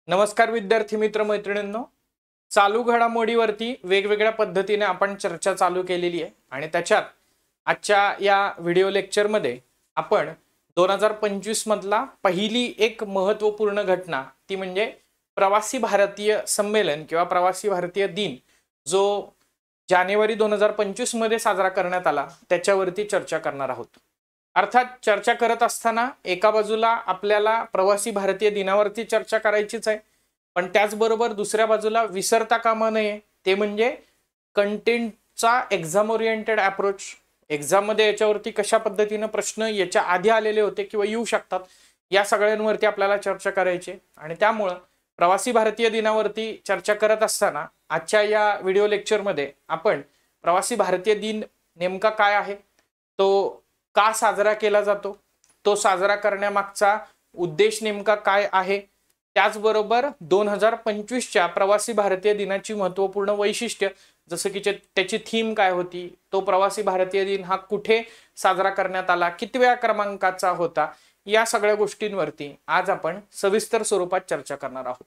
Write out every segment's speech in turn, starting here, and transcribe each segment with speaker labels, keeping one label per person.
Speaker 1: नमस्कार विद्यार्थी मित्र मैत्रिणींनो, चालू घडामोडीवरती वेगवेगळ्या पद्धतीने आपण चर्चा चालू केलेली आहे आणि त्याच्यात आजच्या या व्हिडिओ लेक्चरमध्ये आपण 2025 मधला पहिली एक महत्त्वपूर्ण घटना ती म्हणजे प्रवासी भारतीय संमेलन किंवा प्रवासी भारतीय दिन जो जानेवारी 2025 मध्ये साजरा करण्यात आला त्याच्यावरती चर्चा करणार आहोत। अर्थात चर्चा करत असताना एका बाजूला आपल्याला प्रवासी भारतीय दिनावरती चर्चा करायचीच आहे, पण त्याचबरोबर दुसऱ्या बाजूला विसरता कामा नये ते म्हणजे कंटेंटचा एक्झाम ओरिएंटेड अप्रोच। एक्झाम मध्ये याच्यावरती कशा पद्धतीने प्रश्न याच्या आधी आलेले होते किंवा येऊ शकतात या सगळ्यांवरती आपल्याला चर्चा करायची आणि त्यामुळे प्रवासी भारतीय दिनावरती चर्चा करत असताना आजच्या या व्हिडिओ लेक्चरमध्ये आपण प्रवासी भारतीय दिन नेमका काय आहे, तो का साजरा केला जातो, तो साजरा करण्यामागचा उद्देश नेमका काय आहे, त्याचबरोबर 2025 च्या प्रवासी भारतीय दिनाची महत्त्वपूर्ण वैशिष्ट्य जसं की त्याची थीम काय होती, तो प्रवासी भारतीय दिन हा कुठे साजरा करण्यात आला, कितव्या क्रमांकाचा होता, या सगळ्या गोष्टींवरती आज आपण सविस्तर स्वरूपात चर्चा करणार आहोत।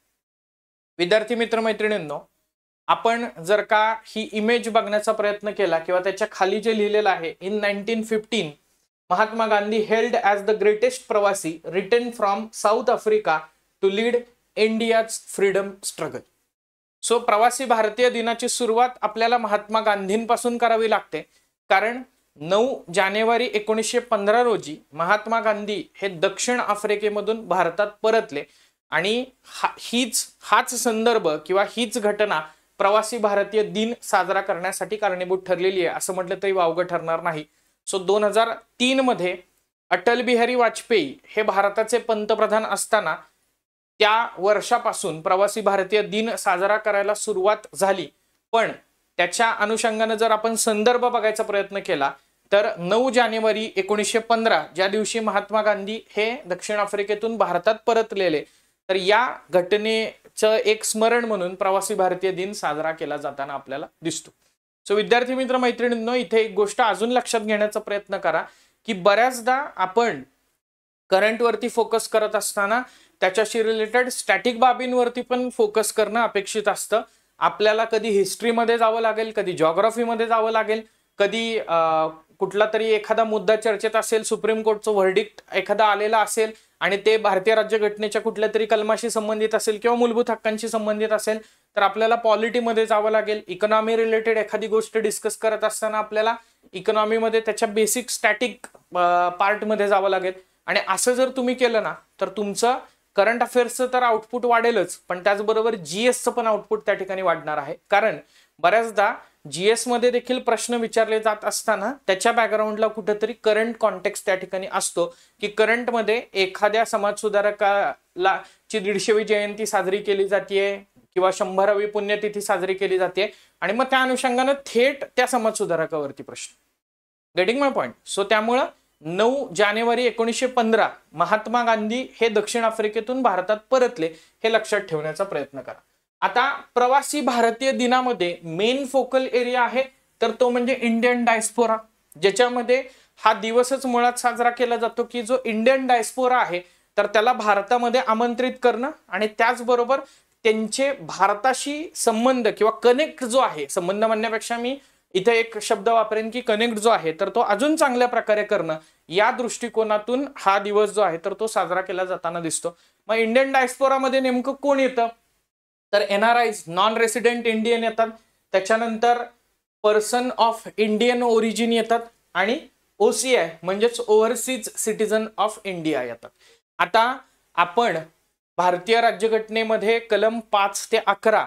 Speaker 1: विद्यार्थी मित्र मैत्रिणींनो, आपण जर का ही इमेज बघण्याचा प्रयत्न केला किंवा त्याच्या खाली जे लिहिलेलं आहे in 1915 Mahatma Gandhi held as the greatest pravasi return from South Africa to lead India's freedom struggle. So प्रवासी भारतीय दिनाची सुरुवात आपल्याला महात्मा गांधींपासून करावी लागते, कारण 9 जानेवारी 1915 रोजी महात्मा गांधी हे दक्षिण आफ्रिकेमधून भारतात परतले आणि हाच संदर्भ किंवा हीच घटना प्रवासी भारतीय दिन साजरा करण्यासाठी कारणीभूत ठरलेली आहे असं म्हटलं तरी वावगं ठरणार नाही। सो 2003 मध्ये अटल बिहारी वाजपेयी हे भारताचे पंतप्रधान असताना त्या वर्षापासून प्रवासी भारतीय दिन साजरा करायला सुरुवात झाली, पण त्याच्या अनुषंगाने जर आपण संदर्भ बघायचा प्रयत्न केला तर 9 जानेवारी 1915 ज्या दिवशी महात्मा गांधी हे दक्षिण आफ्रिकेतून भारतात परतलेले, तर या घटनेचं एक स्मरण म्हणून प्रवासी भारतीय दिन साजरा केला जाताना आपल्याला दिसतो। सो विद्यार्थी मित्र मैत्रिणींनो, इथे एक गोष्ट अजून लक्षात घेण्याचा प्रयत्न करा की बऱ्याचदा आपण करंट वरती फोकस करत असताना त्याच्याशी रिलेटेड स्टॅटिक बाबींवरती पण फोकस करणं अपेक्षित असतं। आपल्याला कधी हिस्ट्रीमध्ये जावं लागेल, कधी जिओग्राफीमध्ये जावं लागेल, कधी कुठला तरी एखादा मुद्दा चर्चेत असेल, सुप्रीम कोर्टचं व्हर्डिक्ट एखादा आलेला असेल आणि ते भारतीय राज्यघटनेच्या कुठल्या तरी कलमाशी संबंधित असेल किंवा मूलभूत हक्कांशी संबंधित असेल तर आपल्याला पॉलिटीमध्ये जावं लागेल। इकॉनॉमी रिलेटेड एखादी गोष्ट डिस्कस करत असताना आपल्याला इकॉनॉमीमध्ये त्याच्या बेसिक स्टॅटिक पार्टमध्ये जावं लागेल आणि असं जर तुम्ही केलं ना तर तुमचं करंट अफेअर्सचं तर आउटपुट वाढेलच, पण त्याचबरोबर जीएसचं पण आउटपुट त्या ठिकाणी वाढणार आहे। कारण बऱ्याचदा जीएस मध्ये देखील प्रश्न विचारले जात असताना त्याच्या बॅकग्राऊंडला कुठेतरी करंट कॉन्टेक्स्ट त्या ठिकाणी असतो की करंट मध्ये एखाद्या समाजसुधारकाला ची 150वी जयंती साजरी केली जाते किंवा 100वी पुण्यतिथी साजरी केली जाते आणि मग त्या अनुषंगाने थेट त्या समाजसुधारकावरती प्रश्न। गेटिंग माय पॉइंट? सो त्यामुळे 9 जानेवारी 1915 महात्मा गांधी हे दक्षिण आफ्रिकेतून भारतात परतले हे लक्षात ठेवण्याचा प्रयत्न करा। आता प्रवासी भारतीय दिनामध्ये मेन फोकल एरिया आहे तर तो म्हणजे इंडियन डायस्पोरा, ज्याच्यामध्ये हा दिवसच मुळात साजरा केला जातो की जो इंडियन डायस्पोरा आहे तर त्याला भारतामध्ये आमंत्रित करणं आणि त्याचबरोबर त्यांचे भारताशी संबंध किंवा कनेक्ट जो आहे, संबंध म्हणण्यापेक्षा मी इथे एक शब्द वापरेन की कनेक्ट जो आहे तर तो अजून चांगल्या प्रकारे करणं या दृष्टिकोनातून हा दिवस जो आहे तर तो साजरा केला जाताना दिसतो। मग इंडियन डायस्पोरामध्ये नेमकं कोण येतं तर एनआरआयज नॉन रेसिडेंट इंडियन येतात, त्याच्यानंतर पर्सन ऑफ इंडियन ओरिजिन येतात आणि ओसीआय म्हणजेच ओव्हरसीज सिटीजन ऑफ इंडिया येतात। आता आपण भारतीय राज्यघटनेमध्ये कलम 5 ते 11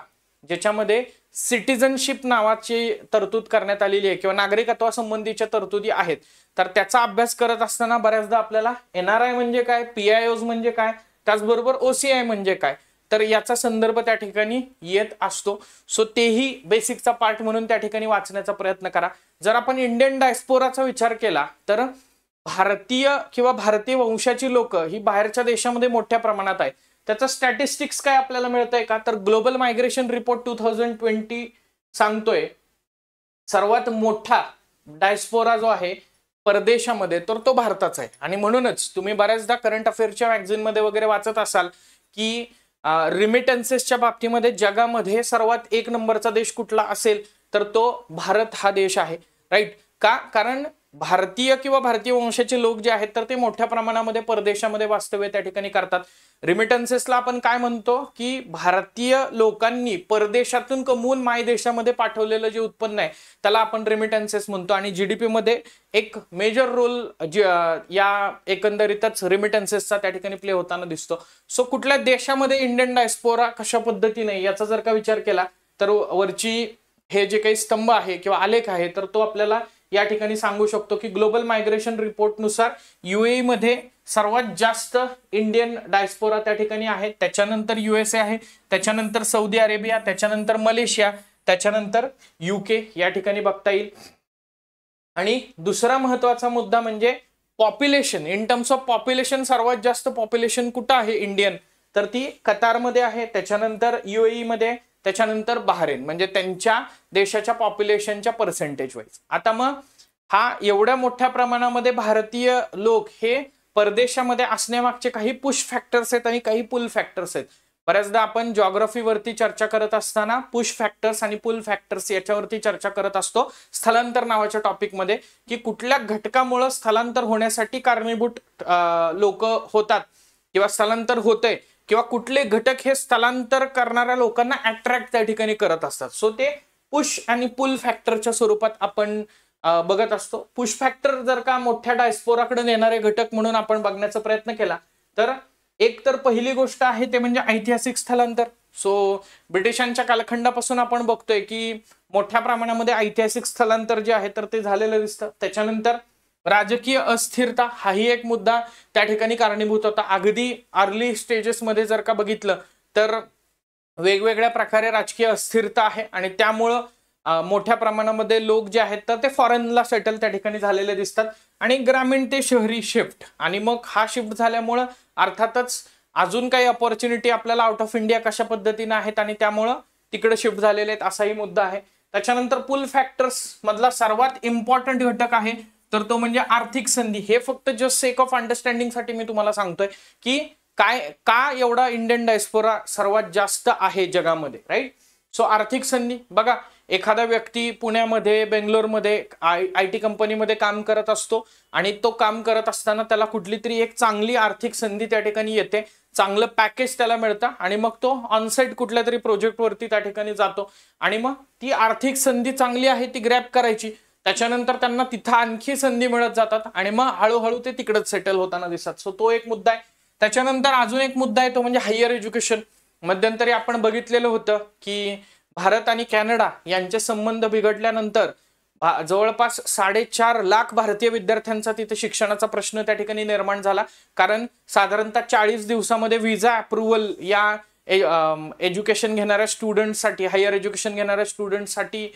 Speaker 1: ज्याच्यामध्ये सिटीजनशिप नावाची तरतूद करण्यात आलेली आहे किंवा नागरिकत्वासंबंधीच्या तरतुदी आहेत, तर त्याचा अभ्यास करत असताना बऱ्याचदा आपल्याला एनआरआय म्हणजे काय, पीआयओज म्हणजे काय, त्याचबरोबर ओसीआय म्हणजे काय तर याचा संदर्भ त्या ठिकाणी येत असतो। सो तेही बेसिकचा पार्ट म्हणून त्या ठिकाणी वाचण्याचा प्रयत्न करा। जर आपण इंडियन डायस्पोराचा विचार केला तर भारतीय किंवा भारतीय वंशाची लोक ही बाहेरच्या देशामध्ये मोठ्या प्रमाणात आहेत। त्याचा स्टॅटिस्टिक्स काय आपल्याला मिळतंय का तर ग्लोबल मायग्रेशन रिपोर्ट 2020 सांगतोय सर्वात मोठा डायस्पोरा जो आहे परदेशामध्ये तर तो भारताचा आहे आणि म्हणूनच तुम्ही बऱ्याचदा करंट अफेअर्सच्या मॅगझिन मध्ये वगैरे वाचत असाल की रिमिटन्सेसच्या बाबतीमध्ये जगामध्ये सर्वात 1 नंबरचा देश कुठला असेल तर तो भारत हा देश आहे, राईट. का? कारण भारतीय किंवा भारतीय वंशाचे लोक जे आहेत तर ते मोठ्या प्रमाणामध्ये परदेशामध्ये वास्तव्य त्या ठिकाणी करतात. रिमिटन्सेसला आपण काय म्हणतो की भारतीय लोकांनी परदेशातून कमवून मायदेशामध्ये पाठवलेलं जे उत्पन्न आहे त्याला आपण रिमिटन्सेस म्हणतो. आणि जीडीपी मध्ये एक मेजर रोल या एकंदरीतच रिमिटन्सेसचा त्या ठिकाणी प्ले होताना दिसतो. सो कुठल्या देशामध्ये इंडियन डायस्पोरा कशा पद्धतीने याचा जर का विचार केला तर वरची हे जे काही स्तंभ आहे किंवा आलेख आहे तर तो आपल्याला या ठिकाणी सांगू शकतो की ग्लोबल मायग्रेशन रिपोर्ट नुसार UAE मध्ये सर्वात जास्त इंडियन डायस्पोरा त्या ठिकाणी आहे, त्याच्यानंतर USA आहे, त्याच्यानंतर सौदी अरेबिया, त्याच्यानंतर मलेशिया, त्याच्यानंतर UK या ठिकाणी बघता येईल. आणि दुसरा महत्वाचा मुद्दा म्हणजे population. In terms of population सर्वात जास्त पॉप्युलेशन कुठं आहे इंडियन तर ती कतारमध्ये आहे, त्याच्यानंतर UAE मध्ये, त्याच्यानंतर बहारेन. म्हणजे त्यांच्या देशाच्या पॉप्युलेशनच्या पर्सेंटेज वाईज. आता मग हा एवढ्या मोठ्या प्रमाणामध्ये भारतीय लोक हे परदेशामध्ये असण्यामागचे काही पुश फॅक्टर्स आहेत आणि काही पुल फॅक्टर्स आहेत. बऱ्याचदा आपण जॉग्राफीवरती चर्चा करत असताना पुश फॅक्टर्स आणि पुल फॅक्टर्स याच्यावरती चर्चा करत असतो स्थलांतर नावाच्या टॉपिकमध्ये, की कुठल्या घटकामुळे स्थलांतर होण्यासाठी कारणीभूत लोक होतात किंवा स्थलांतर होतंय किंवा कुठले घटक हे स्थलांतर करणाऱ्या लोकांना अट्रॅक्ट त्या ठिकाणी करत असतात. सो ते पुश आणि पुल फॅक्टरच्या स्वरूपात आपण बघत असतो. पुश फॅक्टर जर का मोठ्या डायस्पोराकडे नेणारे घटक म्हणून आपण बघण्याचा प्रयत्न केला तर एक तर पहिली गोष्ट आहे ते म्हणजे ऐतिहासिक स्थलांतर. सो ब्रिटिशांच्या कालखंडापासून आपण बघतोय की मोठ्या प्रमाणामध्ये ऐतिहासिक स्थलांतर जे आहे तर ते झालेलं दिसतं. त्याच्यानंतर राजकीय अस्थिरता हाही एक मुद्दा त्या ठिकाणी कारणीभूत होता. अगदी अर्ली स्टेजेसमध्ये जर का बघितलं तर वेगवेगळ्या प्रकारे राजकीय अस्थिरता आहे आणि त्यामुळं मोठ्या प्रमाणामध्ये लोक जे आहेत तर ते फॉरेनला सेटल त्या ठिकाणी झालेले दिसतात. आणि ग्रामीण ते शहरी शिफ्ट, आणि मग हा शिफ्ट झाल्यामुळं अर्थातच अजून काही अपॉर्च्युनिटी आपल्याला आउट ऑफ इंडिया कशा पद्धतीने आहेत आणि त्यामुळं तिकडे शिफ्ट झालेले आहेत असाही मुद्दा आहे. त्याच्यानंतर पुल फॅक्टर्स मधला सर्वात इम्पॉर्टंट घटक आहे तर तो म्हणजे आर्थिक संधी. हे फक्त जस्ट सेक ऑफ अंडरस्टँडिंग साठी मी तुम्हाला सांगतोय की का एवढा इंडियन डायस्पोरा सर्वात जास्त आहे जगामध्ये, राईट. सो आर्थिक संधी बघा, एखादा व्यक्ती पुण्यामध्ये बेंगलोरमध्ये IT कंपनीमध्ये काम करत असतो आणि तो काम करत असताना त्याला कुठली तरी एक चांगली आर्थिक संधी त्या ठिकाणी येते, चांगलं पॅकेज त्याला मिळतं आणि मग तो ऑनसाईट कुठल्या तरी प्रोजेक्टवरती त्या ठिकाणी जातो आणि मग ती आर्थिक संधी चांगली आहे ती ग्रॅब करायची. त्याच्यानंतर त्यांना तिथं आणखी संधी मिळत जातात आणि मग हळूहळू ते तिकडच सेटल होताना दिसतात. सो तो एक मुद्दा आहे. त्याच्यानंतर अजून एक मुद्दा आहे तो म्हणजे हायर एज्युकेशन. मध्यंतरी आपण बघितलेलं होतं की भारत आणि कॅनडा यांचे संबंध बिघडल्यानंतर जवळपास 4.5 लाख भारतीय विद्यार्थ्यांचा तिथे शिक्षणाचा प्रश्न त्या ठिकाणी निर्माण झाला. कारण साधारणतः 40 दिवसामध्ये व्हिसा अप्रुव्हल या एज्युकेशन घेणाऱ्या स्टुडंटसाठी, हायर एज्युकेशन घेणाऱ्या स्टुडंटसाठी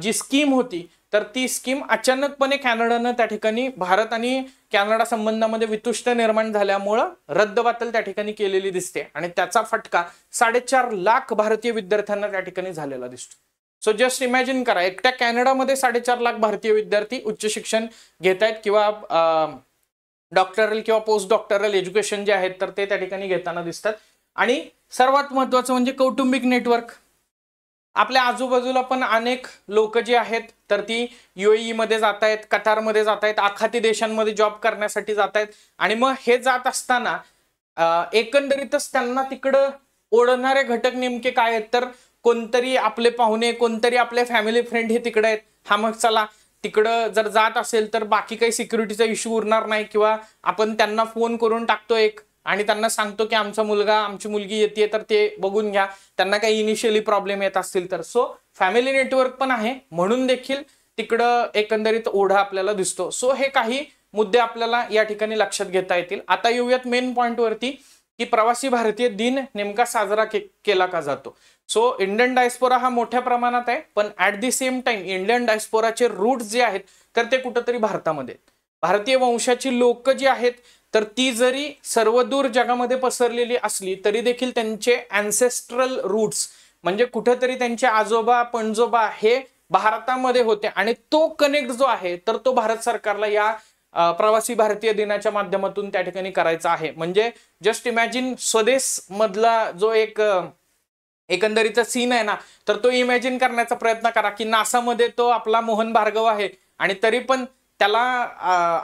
Speaker 1: जी स्कीम होती तर ती स्कीम अचानकपणे कॅनडानं त्या ठिकाणी भारत आणि कॅनडा संबंधामध्ये वितुष्ट निर्माण झाल्यामुळं रद्दबातल त्या ठिकाणी केलेली दिसते आणि त्याचा फटका 4.5 लाख भारतीय विद्यार्थ्यांना त्या ठिकाणी झालेला दिसतो. सो जस्ट इमॅजिन करा, एकट्या कॅनडामध्ये 4.5 लाख भारतीय विद्यार्थी उच्च शिक्षण घेत आहेत किंवा डॉक्टरल किंवा पोस्ट डॉक्टरल एज्युकेशन जे आहेत तर ते त्या ठिकाणी घेताना दिसतात. आणि सर्वात महत्वाचं म्हणजे कौटुंबिक नेटवर्क. आपल्या आजूबाजूला पण अनेक लोक जे आहेत तर ती UAE मध्ये जात आहेत, कतारमध्ये जात आहेत, आखाती देशांमध्ये जॉब करण्यासाठी जात आहेत आणि मग हे जात असताना एकंदरीतच त्यांना तिकडं ओढणारे घटक नेमके काय आहेत तर कोणतरी आपले पाहुणे, कोणतरी आपले फॅमिली फ्रेंड हे तिकडे आहेत. हा मग चला तिकडं जर जात असेल तर बाकी काही सिक्युरिटीचा इश्यू उरणार नाही किंवा आपण त्यांना फोन करून टाकतो एक आणि त्यांना सांगतो की आमचा मुलगा, आमची मुलगी येते तर ते बघून घ्या, त्यांना काही इनिशियली प्रॉब्लेम येत असतील तर. सो फॅमिली नेटवर्क पण आहे म्हणून देखील तिकडं एकंदरीत ओढा आपल्याला दिसतो. सो हे काही मुद्दे आपल्याला या ठिकाणी लक्षात घेता येतील. आता येऊयात मेन पॉइंट वरती की प्रवासी भारतीय दिन नेमका साजरा केला का जातो. सो इंडियन डायस्पोरा हा मोठ्या प्रमाणात आहे पण at the same time Indian डायस्पोराचे रूट जे आहेत तर ते कुठंतरी भारतामध्ये. भारतीय वंशाची लोक जी आहेत तर ती जरी सर्वदूर जगामध्ये पसरलेली असली तरी देखील त्यांचे अँसेस्ट्रल रूट्स म्हणजे कुठेतरी त्यांचे आजोबा पणजोबा हे भारतामध्ये होते आणि तो कनेक्ट जो आहे तर तो भारत सरकारला या प्रवासी भारतीय दिनाच्या माध्यमातून त्या ठिकाणी करायचा आहे. म्हणजे जस्ट इमॅजिन स्वदेश मधला जो एक एकंदरीचा सीन आहे ना, तर तो इमॅजिन करण्याचा प्रयत्न करा की नासामध्ये तो आपला मोहन भार्गव आहे आणि तरी पण त्याला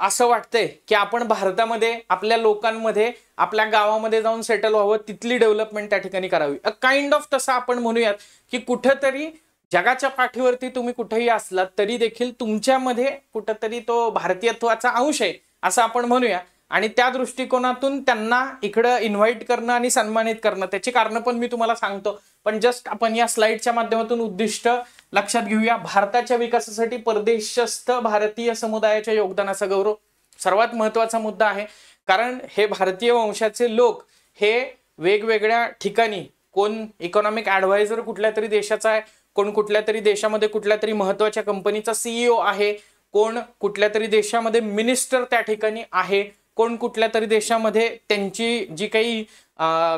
Speaker 1: असं वाटतंय की आपण भारतामध्ये आपल्या लोकांमध्ये आपल्या गावामध्ये जाऊन सेटल व्हावं, तिथली डेव्हलपमेंट त्या ठिकाणी करावी. अ काइंड ऑफ तसं आपण म्हणूयात की कुठेतरी जगाच्या पाठीवरती तुम्ही कुठेही असलात तरी देखील तुमच्यामध्ये कुठेतरी तो भारतीयत्वाचा अंश आहे असं आपण म्हणूया. आणि त्या दृष्टिकोनातून त्यांना इकडं इन्व्हाइट करणं आणि सन्मानित करणं, त्याची कारणं पण मी तुम्हाला सांगतो. पण जस्ट आपण या स्लाइडच्या माध्यमातून उद्दिष्ट लक्षात घेऊया. भारताच्या विकासासाठी परदेशस्थ भारतीय समुदायाच्या योगदानाचा गौरव सर्वात महत्वाचा मुद्दा आहे. कारण हे भारतीय वंशाचे लोक हे वेगवेगळ्या ठिकाणी, कोण इकॉनॉमिक ऍडवायझर कुठल्या तरी देशाचा आहे, कोण कुठल्या तरी देशामध्ये कुठल्या तरी महत्वाच्या कंपनीचा सीईओ आहे, कोण कुठल्या तरी देशामध्ये मिनिस्टर त्या ठिकाणी आहे, कोण कुठल्या तरी देशामध्ये त्यांची जी काही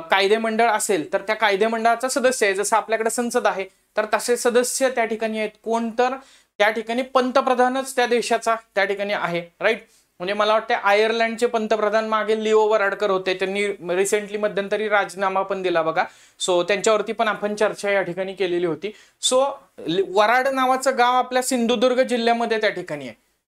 Speaker 1: कायदेमंडळ असेल तर त्या कायदेमंडळाचा सदस्य आहे. जसं आपल्याकडे संसद आहे तर तसे सदस्य त्या ठिकाणी आहेत. कोण तर त्या ठिकाणी पंतप्रधानच त्या देशाचा त्या ठिकाणी आहे, राईट. म्हणजे मला वाटतं आयर्लंडचे पंतप्रधान मागे लिओ वराडकर होते, त्यांनी रिसेंटली मध्यंतरी राजीनामा पण दिला बघा. सो त्यांच्यावरती पण आपण चर्चा या ठिकाणी केलेली होती. सो वराड नावाचं गाव आपल्या सिंधुदुर्ग जिल्ह्यामध्ये त्या ठिकाणी आहे.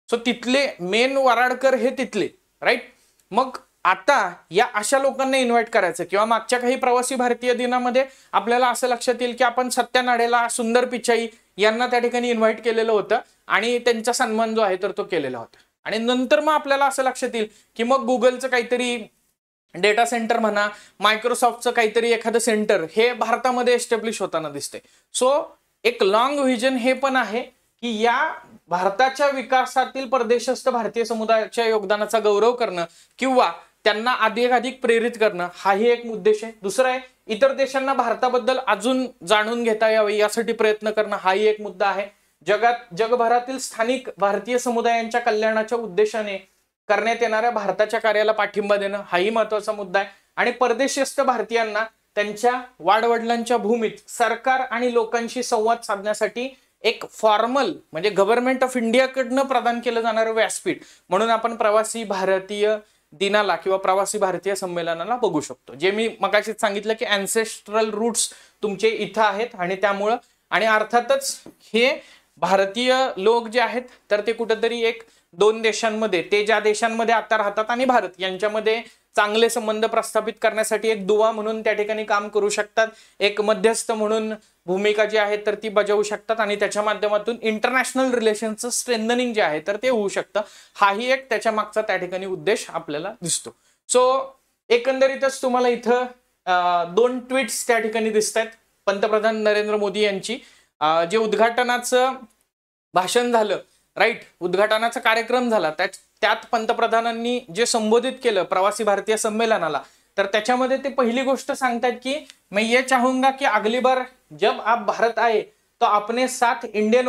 Speaker 1: सो तिथले मेन वराडकर हे तिथले, राईट. मग आता या अशा लोकांना इन्व्हाइट करायचं, किंवा मागच्या काही प्रवासी भारतीय दिनामध्ये आपल्याला असं लक्षात येईल की आपण सत्या नाडेला, सुंदर पिचाई यांना त्या ठिकाणी इन्व्हाइट केलेलं होतं आणि त्यांचा सन्मान जो आहे तर तो केलेला होता. आणि नंतर मग आपल्याला असं लक्षात येईल की मग गुगलचं काहीतरी डेटा सेंटर म्हणा, मायक्रोसॉफ्टचं काहीतरी एखादं सेंटर हे भारतामध्ये एस्टॅब्लिश होताना दिसते. सो एक लॉंग व्हिजन हे पण आहे की या भारताच्या विकासातील परदेशस्थ भारतीय समुदायाच्या योगदानाचा गौरव करणं किंवा त्यांना अधिकाधिक प्रेरित करणं हाही एक उद्देश आहे. दुसरा आहे इतर देशांना भारताबद्दल अजून जाणून घेता यावे यासाठी प्रयत्न करणं हाही एक मुद्दा आहे. जगभरातील स्थानिक भारतीय समुदायांच्या कल्याणाच्या उद्देशाने करण्यात येणाऱ्या भारताच्या कार्याला पाठिंबा देणं हाही महत्वाचा मुद्दा आहे. आणि परदेशस्थ भारतीयांना त्यांच्या वाडवडिलांच्या भूमीत सरकार आणि लोकांशी संवाद साधण्यासाठी एक फॉर्मल म्हणजे गव्हर्नमेंट ऑफ इंडियाकडनं प्रदान केलं जाणारं व्यासपीठ म्हणून आपण प्रवासी भारतीय दिनाला किंवा प्रवासी भारतीय संमेलनाला बघू शकतो. जे मी मगाशीच सांगितलं की अँसेस्ट्रल रूट्स तुमचे इथं आहेत आणि त्यामुळं, आणि अर्थातच हे भारतीय लोक जे आहेत तर ते कुठेतरी एक दोन देशांमध्ये, ते ज्या देशांमध्ये आता राहतात आणि भारत यांच्यामध्ये चांगले संबंध प्रस्थापित करण्यासाठी एक दुवा म्हणून त्या ठिकाणी काम करू शकतात, एक मध्यस्थ म्हणून भूमिका जी आहे तर ती बजावू शकतात आणि त्याच्या माध्यमातून इंटरनॅशनल रिलेशनचं स्ट्रेंथनिंग जे आहे तर ते होऊ शकतं. हाही एक त्याच्या मागचा त्या ठिकाणी उद्देश आपल्याला दिसतो. सो एकंदरीतच तुम्हाला इथं दोन ट्विट्स त्या ठिकाणी दिसत आहेत. पंतप्रधान नरेंद्र मोदी यांची जे उद्घाटनाचं भाषण झालं, राईट, उद्घाटनाचा कार्यक्रम झाला, त्यात पंतप्रधानांनी जे संबोधित केलं प्रवासी भारतीय संमेलनाला, तर त्याच्यामध्ये ते पहिली गोष्ट सांगतात की मैं ये चाहूंगा कि अगली बार जब आप भारत आए तो अपने साथ इंडियन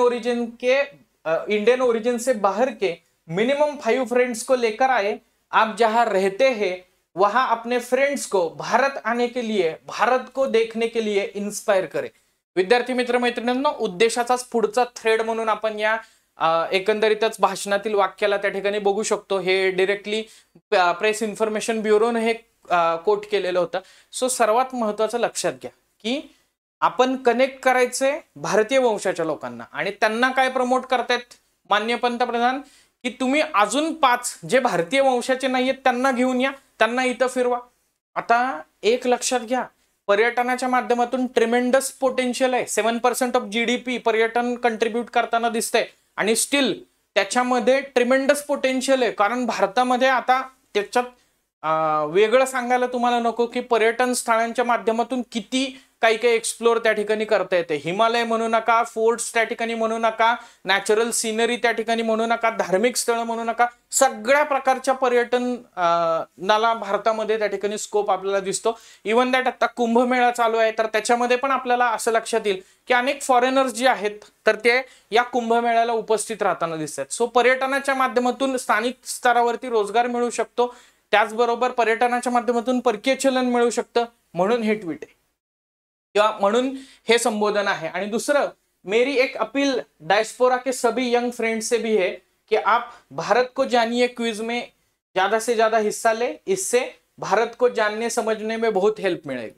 Speaker 1: ओरिजिन से बाहर के मिनिमम 5 फ्रेंड्स को लेकर आए. आप जहां रहते हैं वहां अपने फ्रेंड्स को भारत आने के लिए, भारत को देखने के लिए इंस्पायर करे. विद्यार्थी मित्र मैत्रिणींनो, उद्देशाचाच पुढचा थ्रेड म्हणून आपण या एकंदरीतच भाषणातील वाक्याला त्या ठिकाणी बघू शकतो. हे डायरेक्टली प्रेस इन्फॉर्मेशन ब्युरोने हे कोट केलेलं होतं. सो सर्वात महत्वाचं लक्षात घ्या की आपण कनेक्ट करायचे भारतीय वंशाच्या लोकांना आणि त्यांना काय प्रमोट करतायत माननीय पंतप्रधान की तुम्ही अजून 5 जे भारतीय वंशाचे नाहीयेत त्यांना घेऊन या, त्यांना इथं फिरवा. आता एक लक्षात घ्या, पर्यटनाच्या माध्यमातून ट्रिमेंडस पोटेन्शियल आहे. 7% ऑफ GDP पर्यटन कंट्रीब्यूट करताना दिसतंय आणि स्टील त्याच्यामध्ये ट्रिमेंडस पोटेन्शियल आहे. कारण भारतामध्ये आता त्याच्यात वेगळं सांगायला तुम्हाला नको की पर्यटन स्थळांच्या माध्यमातून किती काही काही एक्सप्लोर त्या ठिकाणी करता येते. हिमालय म्हणू नका, फोर्ट्स त्या ठिकाणी म्हणू नका, नॅचरल सिनरी त्या ठिकाणी म्हणू नका, धार्मिक स्थळं म्हणू नका, सगळ्या प्रकारच्या पर्यटनाला भारतामध्ये त्या ठिकाणी स्कोप आपल्याला दिसतो. इव्हन दॅट आता कुंभमेळा चालू आहे तर त्याच्यामध्ये पण आपल्याला असं लक्षात येईल की अनेक फॉरेनर्स जे आहेत तर ते या कुंभमेळ्याला उपस्थित राहताना दिसतात. सो पर्यटनाच्या माध्यमातून स्थानिक स्तरावरती रोजगार मिळू शकतो, त्याचबरोबर पर्यटनाच्या माध्यमातून परकीय चलन मिळू शकतं. म्हणून हे ट्विट आहे किंवा म्हणून हे संबोधन आहे. आणि दुसरं, मेरी एक अपील डायस्पोरा के सभी यंग फ्रेंड्स से भी है कि आप भारत को जानिए क्विज में ज्यादा से ज्यादा हिस्सा ले, इससे भारत को जानने समझने में बहुत हेल्प मिळेल,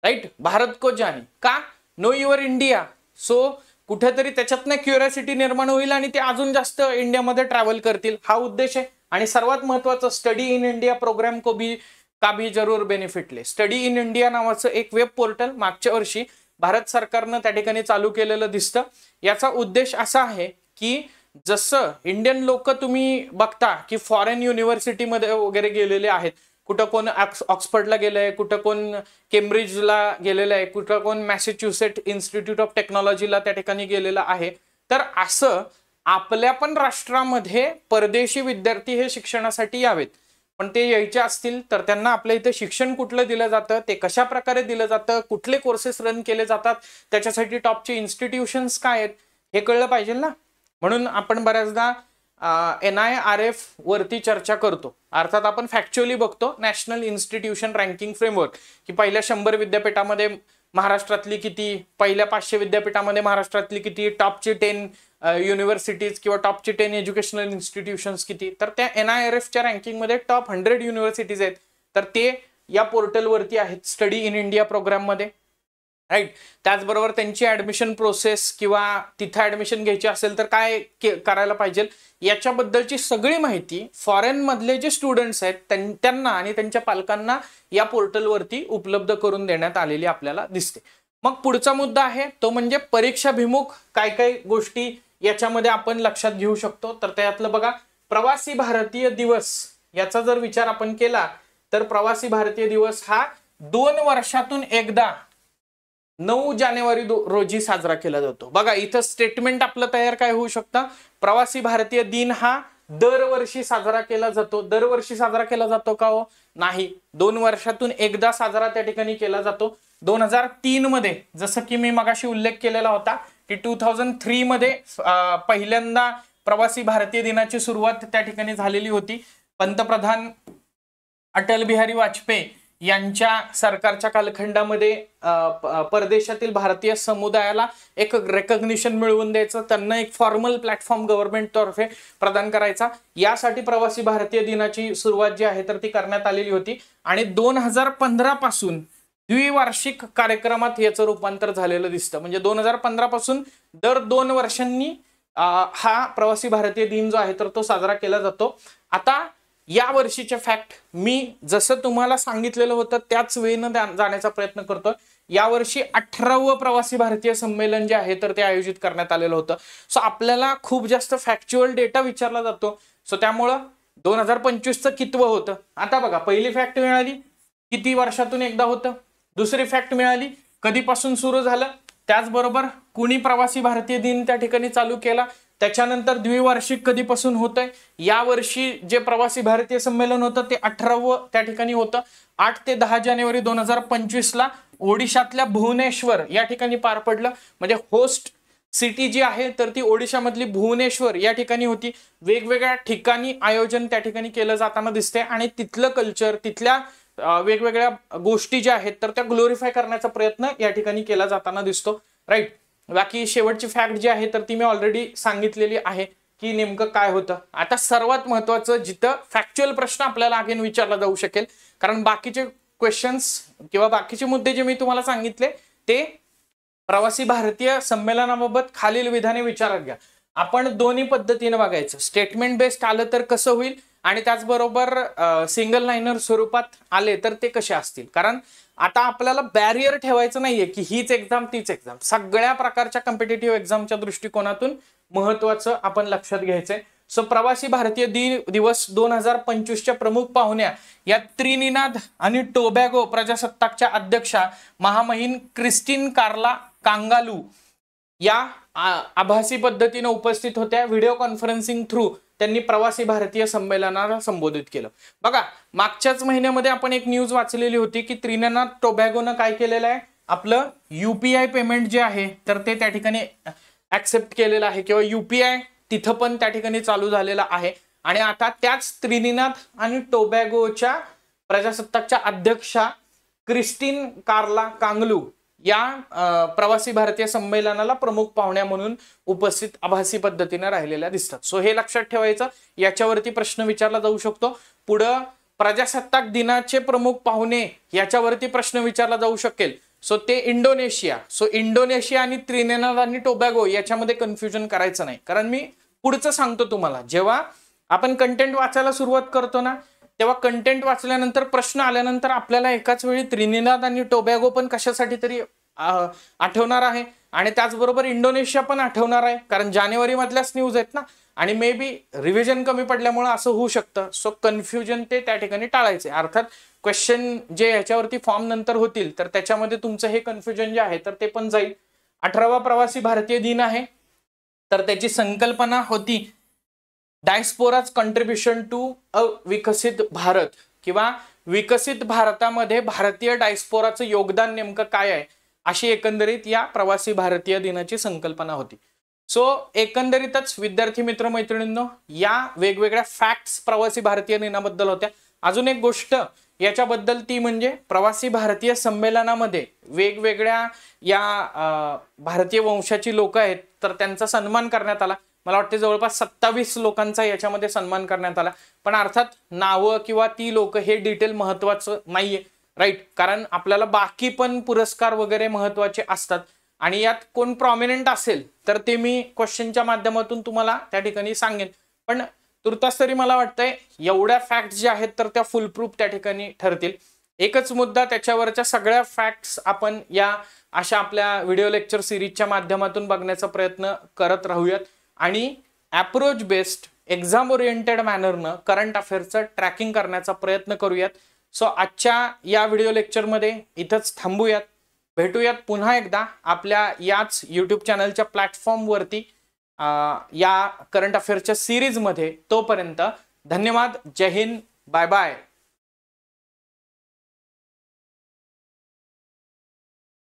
Speaker 1: राईट। भारत को जाने का, नो युअर इंडिया, सो कुठेतरी त्याच्यातनं क्युरियोसिटी निर्माण होईल आणि ते अजून जास्त इंडियामध्ये ट्रॅव्हल करतील, हा उद्देश आहे। आणि सर्वात महत्वाचं, स्टडी इन इंडिया प्रोग्राम को भी का भी जरूर बेनिफिट ले। स्टडी इन इंडिया नावाचं एक वेब पोर्टल मागच्या वर्षी भारत सरकारनं त्या ठिकाणी चालू केलेलं दिसतं। याचा उद्देश असा आहे की जसं इंडियन लोक तुम्ही बघता की फॉरेन युनिव्हर्सिटीमध्ये वगैरे गेलेले आहेत, कुठं कोण ऑक्सफर्डला गेलंय, कुठं कोण केम्ब्रिजला गेलेलं आहे, कुठं कोण मॅसेच्युसेट इन्स्टिट्यूट ऑफ टेक्नॉलॉजीला त्या ठिकाणी गेलेला आहे, तर असं आपल्या पण राष्ट्रामध्ये परदेशी विद्यार्थी हे शिक्षणासाठी यावेत। पण ते यायचे असतील तर त्यांना आपल्या इथे शिक्षण कुठलं दिलं जातं, ते कशा प्रकारे दिलं जातं, कुठले कोर्सेस रन केले जातात, त्याच्यासाठी टॉपचे इन्स्टिट्यूशन्स काय आहेत हे कळलं पाहिजे ना। म्हणून आपण बऱ्याचदा NIRF वरती चर्चा करतो, अर्थात आपण फॅक्च्युअली बघतो नॅशनल इन्स्टिट्यूशन रँकिंग फ्रेमवर्क की पहिल्या 100 विद्यापीठामध्ये महाराष्ट्रातली किती, पहिल्या 500 विद्यापीठामध्ये महाराष्ट्रातली किती, टॉपची 10 युनिव्हर्सिटीज किंवा टॉपची 10 एज्युकेशनल इन्स्टिट्यूशन्स किती, तर त्या NIRFच्या रँकिंगमध्ये टॉप 100 युनिव्हर्सिटीज आहेत, तर ते या पोर्टलवरती आहेत स्टडी इन इंडिया प्रोग्राम मध्ये, राईट। त्याचबरोबर त्यांची ऍडमिशन प्रोसेस किंवा तिथे ऍडमिशन घ्यायची असेल तर काय करायला पाहिजे याच्याबद्दलची सगळी माहिती फॉरेन मधले जे स्टुडंट्स आहेत त्यांना आणि त्यांच्या पालकांना या पोर्टलवरती उपलब्ध करून देण्यात आलेली आपल्याला दिसते। मग पुढचा मुद्दा आहे तो म्हणजे परीक्षाभिमुख काय काय गोष्टी याच्यामध्ये आपण लक्षात घेऊ शकतो, तर त्यातलं बघा प्रवासी भारतीय दिवस याचा जर विचार आपण केला तर प्रवासी भारतीय दिवस हा 2 वर्षातून एकदा 9 जानेवारी रोजी साजरा केला जातो। बघा इथं स्टेटमेंट आपलं तयार काय होऊ शकतं, प्रवासी भारतीय दिन हा दरवर्षी साजरा केला जातो। दरवर्षी साजरा केला जातो का हो, नाही, 2 वर्षातून एकदा साजरा त्या ठिकाणी केला जातो। 2003 मध्ये जसं की मी मगाशी उल्लेख केलेला होता की 2003 मध्ये पहिल्यांदा प्रवासी भारतीय दिनाची सुरुवात त्या ठिकाणी झालेली होती। पंतप्रधान अटल बिहारी वाजपेयी यांच्या सरकारच्या कालखंडामध्ये परदेशातील भारतीय समुदायाला एक रेकग्निशन मिळवून द्यायचं, त्यांना एक फॉर्मल प्लॅटफॉर्म गव्हर्नमेंट तर्फे प्रदान करायचा, यासाठी प्रवासी भारतीय दिनाची सुरुवात जी आहे तर ती करण्यात आलेली होती। आणि 2015 पासून द्विवार्षिक कार्यक्रमात याचं रूपांतर झालेलं दिसतं, म्हणजे 2015 पासून दर 2 वर्षांनी हा प्रवासी भारतीय दिन जो आहे तर तो साजरा केला जातो। आता या वर्षीचे फॅक्ट मी जसं तुम्हाला सांगितलेलं होतं त्याच वेळेनं जाण्याचा प्रयत्न करतोय। यावर्षी 18वं प्रवासी भारतीय संमेलन जे आहे तर ते आयोजित करण्यात आलेलं होतं। सो आपल्याला खूप जास्त फॅक्च्युअल डेटा विचारला जातो, सो त्यामुळं 2025चं कितवं होतं, आता बघा पहिली फॅक्ट मिळाली किती वर्षातून एकदा होतं, दुसरी फॅक्ट मिळाली कधीपासून सुरू झालं, त्याचबरोबर कुणी प्रवासी भारतीय दिन त्या ठिकाणी चालू केला, त्याच्यानंतर द्विवार्षिक कधीपासून होतंय, या वर्षी जे प्रवासी भारतीय संमेलन होतं ते 18वं त्या ठिकाणी होतं। 8 ते 10 जानेवारी 2025ला ओडिशातल्या भुवनेश्वर या ठिकाणी पार पडलं, म्हणजे होस्ट सिटी जी आहे तर ती ओडिशामधली भुवनेश्वर या ठिकाणी होती। वेगवेगळ्या ठिकाणी आयोजन त्या ठिकाणी केलं जाताना दिसते आणि तिथलं कल्चर, तिथल्या वेगवेगळ्या गोष्टी ज्या आहेत तर त्या ग्लोरीफाय करण्याचा प्रयत्न या ठिकाणी केला जाताना दिसतो, राईट। बाकी शेवटची फॅक्ट जी आहे तर ती मी ऑलरेडी सांगितलेली आहे की नेमकं काय होतं। आता सर्वात महत्त्वाचं जिथं फॅक्च्युअल प्रश्न आपल्याला अगेन विचारला जाऊ शकेल, कारण बाकीचे क्वेश्चन्स किंवा बाकीचे मुद्दे जे मी तुम्हाला सांगितले ते प्रवासी भारतीय संमेलनाबाबत खालील विधाने विचारात घ्या। आपण दोन्ही पद्धतीने बघायचं, स्टेटमेंट बेस्ड आलं तर कसं होईल आणि त्याचबरोबर सिंगल लाइनर स्वरूपात आले तर ते कसे असतील, कारण आता आपल्याला बॅरियर ठेवायचं नाहीये की हीच एक्झाम तीच एक्झाम, सगळ्या प्रकारच्या कॉम्पिटिटिव्ह एक्झामच्या दृष्टिकोनातून महत्त्वाचं आपण लक्षात घ्यायचंय। सो प्रवासी भारतीय दिवस 2025च्या प्रमुख पाहुण्या या त्रिनिदाद आणि टोबॅगो प्रजासत्ताकच्या अध्यक्षा महामहिम क्रिस्टीन कार्ला कांगालू या आभासी पद्धतीने उपस्थित होत्या। व्हिडिओ कॉन्फरन्सिंग थ्रू त्यांनी प्रवासी भारतीय संमेलनाला संबोधित केलं। बघा मागच्याच महिन्यामध्ये आपण एक न्यूज वाचलेली होती की त्रिनिदाद टोबॅगोनं काय केलेलं आहे, आपलं UPI पेमेंट जे आहे तर ते त्या ठिकाणी ऍक्सेप्ट केलेलं आहे किंवा UPI तिथं पण त्या ठिकाणी चालू झालेला आहे। आणि आता त्याच त्रिनिदाद आणि टोबॅगोच्या प्रजासत्ताकच्या अध्यक्षा क्रिस्टीन कार्ला कांगलू या प्रवासी भारतीय संमेलनाला प्रमुख पाहुण्या म्हणून उपस्थित आभासी पद्धतीने राहिलेल्या दिसतात. सो हे लक्षात ठेवायचं, याच्यावरती प्रश्न विचारला जाऊ शकतो. पुढं प्रजासत्ताक दिनाचे प्रमुख पाहुणे याच्यावरती प्रश्न विचारला जाऊ शकेल. सो ते इंडोनेशिया. सो इंडोनेशिया आणि त्रिनिदाद आणि टोबॅगो याच्यामध्ये कन्फ्युजन करायचं नाही, कारण मी पुढचं सांगतो तुम्हाला. जेव्हा आपण कंटेंट वाचायला सुरुवात करतो ना, तेव्हा कंटेंट वाचल्यानंतर प्रश्न आल्यानंतर आपल्याला एकाच वेळी त्रिनिदाद आणि टोबॅगो पण कशासाठी तरी आठवणार आहे आणि त्याचबरोबर इंडोनेशिया पण आठवणार आहे, कारण जानेवारी मधल्याच न्यूज आहेत ना, आणि मे बी रिव्हिजन कमी पडल्यामुळे असं होऊ शकतं. सो कन्फ्युजन ते त्या ठिकाणी टाळायचे. अर्थात क्वेश्चन जे ह्याच्यावरती फॉर्म नंतर होतील तर त्याच्यामध्ये तुमचं हे कन्फ्युजन जे आहे तर ते पण जाईल. 18वा प्रवासी भारतीय दिन आहे, तर त्याची संकल्पना होती डायस्पोराज कॉन्ट्रीब्युशन टू अ विकसित भारत, किंवा विकसित भारतामध्ये भारतीय डायस्पोराचं योगदान नेमकं काय आहे, अशी एकंदरीत या प्रवासी भारतीय दिनाची संकल्पना होती. सो एकंदरीतच विद्यार्थी मित्र मैत्रिणींनो, या वेगवेगळ्या फॅक्ट्स प्रवासी भारतीय दिनाबद्दल होत्या. अजून एक गोष्ट याच्याबद्दल ती म्हणजे प्रवासी भारतीय संमेलनामध्ये वेगवेगळ्या या भारतीय वंशाची लोक आहेत तर त्यांचा सन्मान करण्यात आला. मला वाटते जवळपास 27 लोकांचा याच्यामध्ये सन्मान करण्यात आला. पण अर्थात नावं किंवा ती लोक हे डिटेल महत्वाचं नाहीये, राईट, कारण आपल्याला बाकी पण पुरस्कार वगैरे महत्वाचे असतात आणि यात कोण प्रॉमिनंट असेल तर ते मी क्वेश्चनच्या माध्यमातून तुम्हाला त्या ठिकाणी सांगेन. पण तुर्तास तरी मला वाटतंय एवढ्या फॅक्ट्स ज्या आहेत तर त्या फुल प्रूफ त्या ठिकाणी ठरतील. एकच मुद्दा, त्याच्यावरच्या सगळ्या फॅक्ट्स आपण या अशा आपल्या व्हिडिओ लेक्चर सिरीजच्या माध्यमातून बघण्याचा प्रयत्न करत राहूयात आणि अप्रोच बेस्ड एक्झाम ओरिएंटेड मॅनरनं करंट अफेअर्सचं ट्रॅकिंग करण्याचा प्रयत्न करूयात. सो आजच्या या व्हिडिओ लेक्चरमध्ये इथंच थांबूयात. भेटूयात पुन्हा एकदा आपल्या याच यूट्यूब चॅनलच्या प्लॅटफॉर्मवरती या करंट अफेअर्सच्या सिरीजमध्ये. तोपर्यंत धन्यवाद. जय हिंद. Bye bye.